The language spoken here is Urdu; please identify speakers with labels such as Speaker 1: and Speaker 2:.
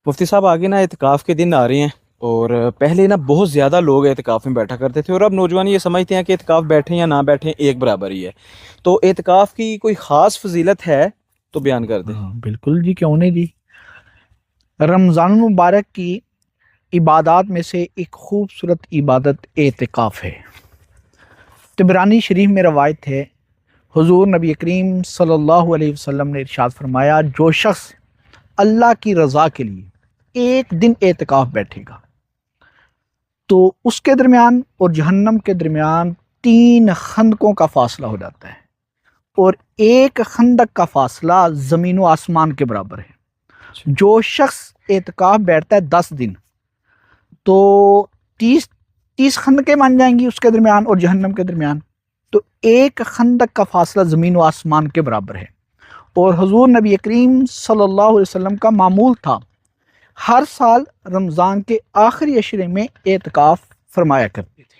Speaker 1: مفتی صاحب آگے نا اعتکاف کے دن آ رہے ہیں، اور پہلے نا بہت زیادہ لوگ اعتکاف میں بیٹھا کرتے تھے، اور اب نوجوان یہ سمجھتے ہیں کہ اعتکاف بیٹھیں یا نہ بیٹھیں ایک برابر ہی ہے۔ تو اعتکاف کی کوئی خاص فضیلت ہے تو بیان کر دیں۔
Speaker 2: ہاں بالکل جی، کیوں نہیں جی۔ رمضان المبارک کی عبادات میں سے ایک خوبصورت عبادت اعتکاف ہے۔ طبرانی شریف میں روایت ہے، حضور نبی کریم صلی اللہ علیہ وسلم نے ارشاد فرمایا، جو شخص اللہ کی رضا کے لیے ایک دن اعتکاف بیٹھے گا تو اس کے درمیان اور جہنم کے درمیان 3 خندقوں کا فاصلہ ہو جاتا ہے، اور ایک خندق کا فاصلہ زمین و آسمان کے برابر ہے۔ جو شخص اعتکاف بیٹھتا ہے 10 دن تو 30 خندقیں بن جائیں گی اس کے درمیان اور جہنم کے درمیان، تو ایک خندق کا فاصلہ زمین و آسمان کے برابر ہے۔ اور حضور نبی کریم صلی اللہ علیہ وسلم کا معمول تھا ہر سال رمضان کے آخری عشرے میں اعتکاف فرمایا کرتے تھے۔